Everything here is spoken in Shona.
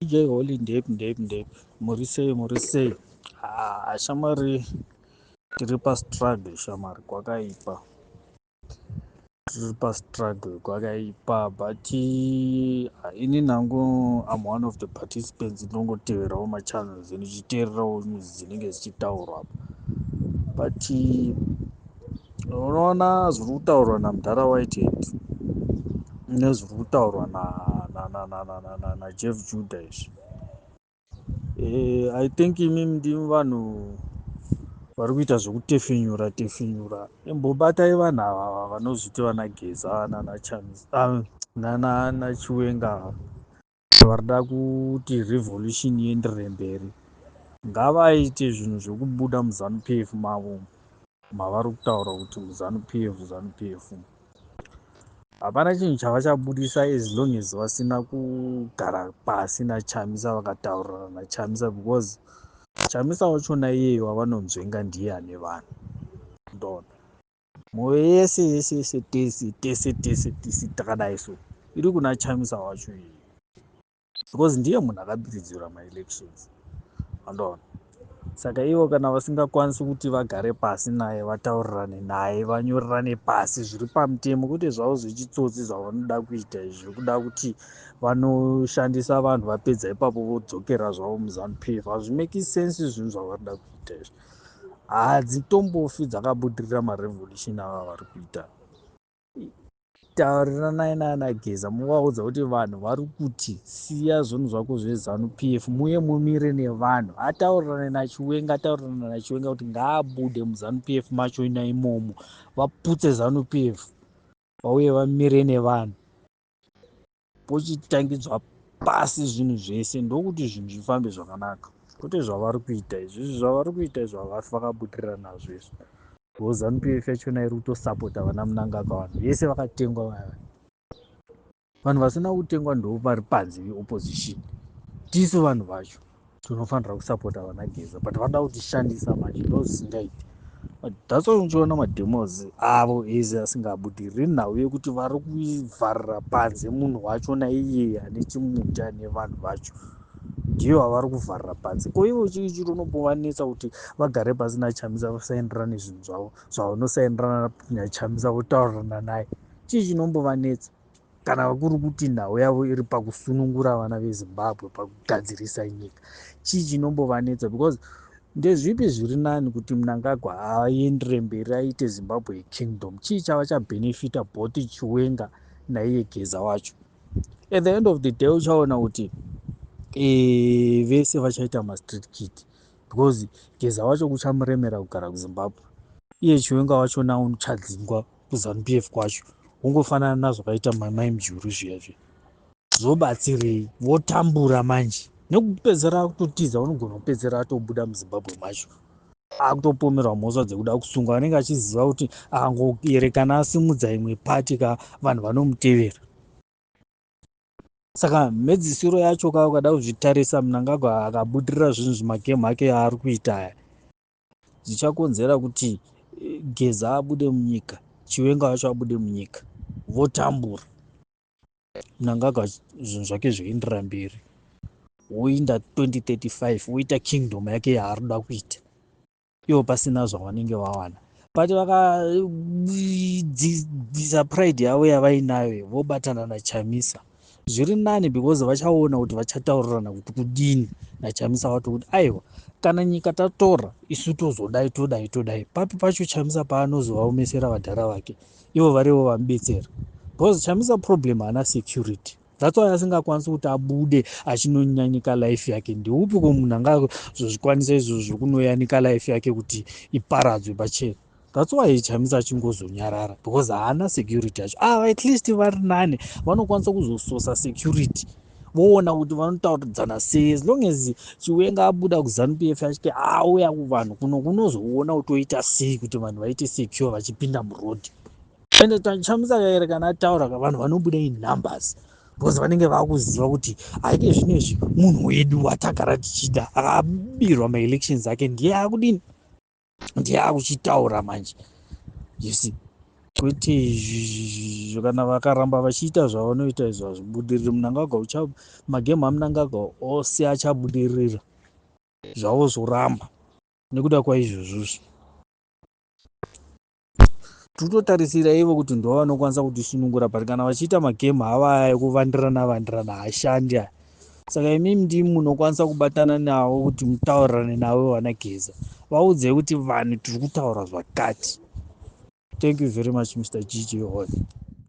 DJ Holly ndep murisei shamari tiri pastruggle shamari kwakaipa but ini nangu I'm one of the participants inongoteverawo machannels inichiteererawo news dzinenge zichitaurwa but unoona zviri kutaurwa namudhara Whitehead nezviri kutaurwa naJeff Judah izvi I think imi ndimi vanhu vari kuita zvekutefenyura imbobatai vanhu ava vanozviti vanageza nanachiwenga varida kuti revolution ienderere mberi ngavaite zvinhu zvekubuda muZANU-PF mavo mavari kutaura kuti muZANU-PF hapana chinhu chavachabudisa as long as vasina kugara pasi naChamisa vakataurirana naChamisa because Chamisa wachona iye wavanonzvenga ndiye ane vanhu ndona mwoyo yese tese takadai so iri kuna Chamisa wacho iye because ndiye munhu akapiridzira maelections andona saka ivo kana vasingakwanisi kuti vagare pasi naye vataurirane naye vanyorerane pasi zviri pamutemo kuti zvavo zvechitsotsi zvavanoda kuita izvi kuda kuti vanoshandisa vanhu vapedza ipapo vodzokera zvavo muZANU-PF hazvimeki sense zvinhu zvavarida kuita izvi hadzitombofi dzakabudirira marevolution ava vari kuita tauriranai nanageza muvaudza kuti vanhu vari kuti siya zvinhu zvako zveZANU-PF muye mumire nevanhu ataurirane nachiwenga kuti ngaabude muZANU-PF macho imomo vaputse ZANU-PF vauye vamire nevanhu pochitangidzwa pasi zvinhu zvese ndokuti zvinhu zvifambe zvakanaka kwete zvavari kuita izvi havafi vakabudirira nazvo izvi ZANU-PF yachona iri kutosapota vana Mnangagwa vanhu vese vakatengwa vanhu vasina kutengwa ndo vari panze veopposition tisu vanhu vacho tinofanira kusapota vanageza but vanoda kutishandisa manje ndozvisingaiti that's why uchiona mademos avo ese asingabudiriri nhau yekuti vari kuvharira panze munhu wachona iye ane chimuta nevanhu vacho ndiyo vavari kuvharira panze ko ivo chiri unombovanetsa kuti vagare pasi naChamisa vasaenderana nezvinhu zvavo zvavanosaenderana naChamisa votaurirana naye chii chinombovanetsa kana kuri kuti nhau yavo iri pakusunungura vana veZimbabwe pakugadzirisa nyika chii chinombovanetsa because ndezvipi zviri nani kuti Mnangagwa aendere mberi aite Zimbabwe kingdom chii chava chabhenefita both Chiwenga naiye Geza wacho at the end of the day uchaona kuti vese vachaita mastreet kid because Geza wacho kuchamuremera kugara kuZimbabwe iye Chiwenga wachona uchadzingwa kuZANU-PF kwacho ungofanana nazvakaita Mai Mujuru zviya zvobatsirei votambura manje nekupedzera kutotiza unogona kupedzera atobuda muZimbabwe macho akutopomerwa mhosva dzekuda kusungwa anenge achiziva kuti akangoerekana asimudza imwe pati vanhu vanomutevera saka mhedzisiro yacho ukada kuzvitarisa Mnangagwa akabudirira zvinhu zvimagemu ake aari kuita aya zvichakonzera kuti Geza abude munyika Chiwenga wacho abude munyika votambura Mnangagwa zvinhu zvake zvoendera mberi woinda 2035 woita kingdom yake yaari kuda kuita ivo pasina zvavanenge vawana but vakabvisa pride yavo yavainayo vobatana naChamisa zviri nani because vachaona kuti vachataurirana kuti kudini naChamisa wato kuti aiwa kana nyika tatora isu todai papi pacho Chamisa paanozovaomesera vadhara vake ivo varivo vamubetsera because Chamisa problem haana security that's why asingakwanisi kuti abude achinonyanika life yake ndeupi ko munhu angazozvikwanisa izvozvo zvekunoyanika life yake kuti iparadzwe pachena that's why Chamisa achingozonyarara because haana security yacho at least vari nane vanokwanisa kuzososa security voona kuti vanotauridzana sei as long as Chiwenga abuda kuZANU-PF achiti auya kuvanhu kunozoona kuti oita sei kuti vanhu vaite secure vachipinda murodhi ende Chamisa kaerekana ataura vanhu vanobuda in numbers because vanenge vakuziva kuti aike zvinezvi munhu wedu watagara tichida akabirwa maelections ake ndiye akudini ndiye akuchitaura manje you see kwete kana vakaramba vachiita zvavanoita izvo hazvibudiriri. Munangagwa magemu amunangagwa ose achabudirira zvavozoramba nekuda kwaizvozvozvo. Tototarisira ivo kuti ndo vanokwanisa kutisunungura, but kana vachiita magemu ava ekuvandirana hashandi aya. Saka imimi ndimi munokwanisa kubatana navo kuti mutaurirane navo vanageza, vaudzei kuti vanhu tiri kutaura zvakati. Thank you very much Mr. GG Hall.